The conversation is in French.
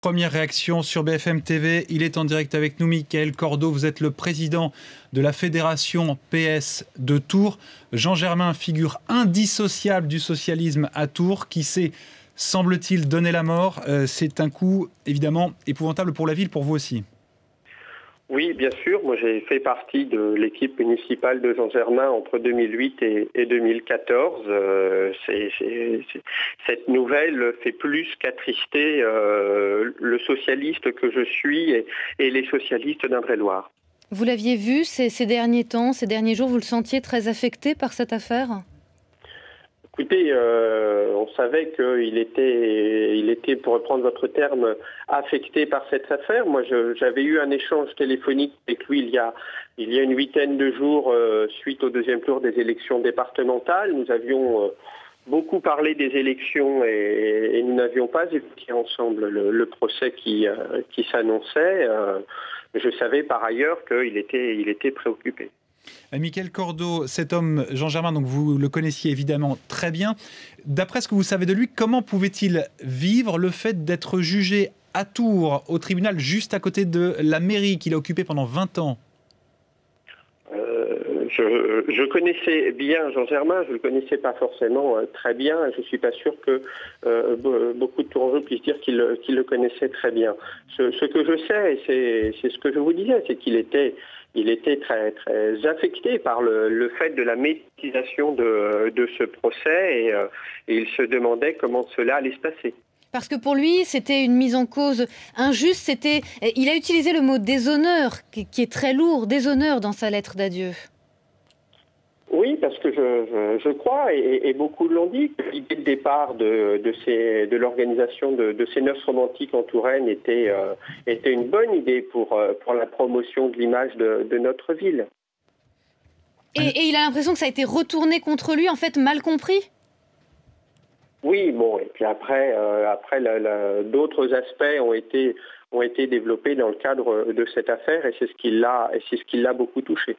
premières réactions sur BFM TV. Il est en direct avec nous, Mickaël Cordo. Vous êtes le président de la Fédération PS de Tours. Jean Germain, figure indissociable du socialisme à Tours, qui s'est, semble-t-il, donné la mort. C'est un coup, évidemment, épouvantable pour la ville, pour vous aussi. Oui, bien sûr. Moi, j'ai fait partie de l'équipe municipale de Jean Germain entre 2008 et 2014. Cette nouvelle fait plus qu'attrister le socialiste que je suis et les socialistes d'Indre-et-Loire. Vous l'aviez vu ces derniers temps, ces derniers jours, vous le sentiez très affecté par cette affaire ? Écoutez, on savait qu'il était, pour reprendre votre terme, affecté par cette affaire. Moi, j'avais eu un échange téléphonique avec lui il y a une huitaine de jours suite au deuxième tour des élections départementales. Nous avions beaucoup parlé des élections et nous n'avions pas évoqué ensemble le procès qui s'annonçait. Je savais par ailleurs qu'il était préoccupé. Mickaël Cordo, cet homme, Jean Germain, donc vous le connaissiez évidemment très bien. D'après ce que vous savez de lui, comment pouvait-il vivre le fait d'être jugé à Tours, au tribunal juste à côté de la mairie qu'il a occupée pendant 20 ans ? Je connaissais bien Jean Germain, je ne le connaissais pas forcément très bien. Je ne suis pas sûr que beaucoup de Tourangeaux puissent dire qu'ils le connaissaient très bien. Ce que je sais, et c'est ce que je vous disais, c'est qu'il était très, très affecté par le fait de la médiatisation de ce procès et il se demandait comment cela allait se passer. Parce que pour lui, c'était une mise en cause injuste. Il a utilisé le mot déshonneur, qui est très lourd, déshonneur dans sa lettre d'adieu. Oui, parce que je crois, et beaucoup l'ont dit, que l'idée de départ de l'organisation de ces noces romantiques en Touraine était une bonne idée pour la promotion de l'image de notre ville. Et il a l'impression que ça a été retourné contre lui, en fait, mal compris ? Oui, bon, et puis après d'autres aspects ont été développés dans le cadre de cette affaire, et c'est ce qui l'a beaucoup touché.